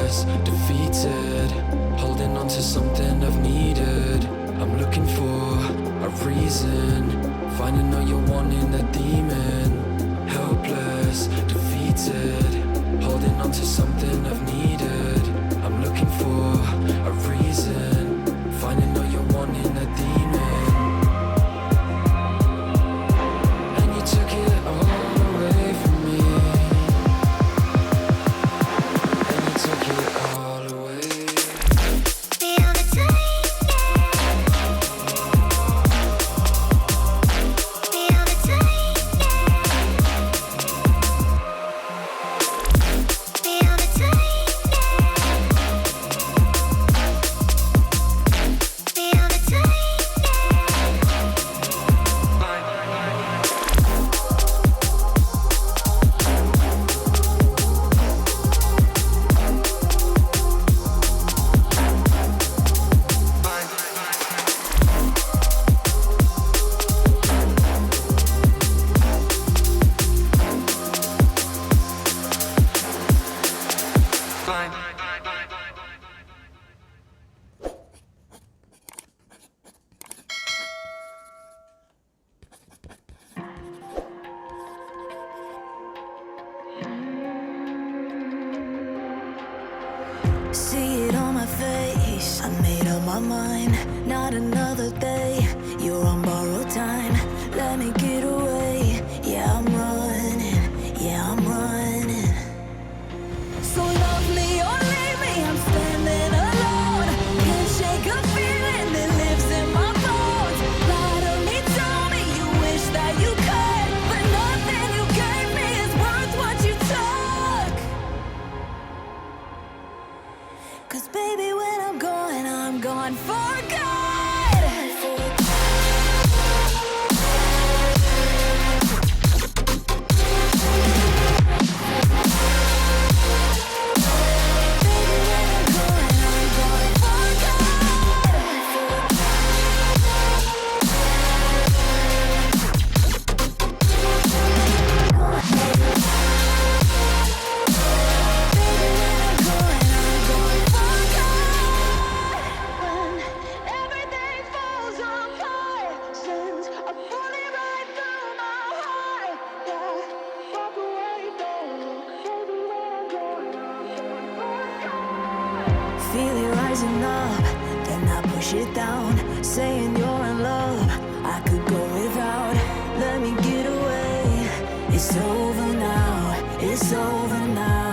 helpless, defeated, holding on to something I've needed. I'm looking for a reason, finding all you're wanting, a demon. Helpless, defeated, holding on to something I've needed. I'm looking for a reason, finding all you're wanting, a demon. And you took it all away from me, and you took it all away. Feel the taking. Feel the taking. Feel the taking. Feel the taking. See it on my face, I made up my mind. Not another day, you're on borrowed time. Let me get away, yeah I'm running, yeah I'm running. So love me or leave me, I'm standing alone. Can't shake a feeling that lives in my bones. Lie to me, tell me you wish that you could, but nothing you gave me is worth what you took. 'Cause baby, when I'm gone for good. Everything falls apart since I pulled it right through my heart. Yeah, walk away, don't baby, when I'm gone. Feel it rising up, then I push it down, saying you're in love. I could go without. Let me get away. It's over now. It's over now.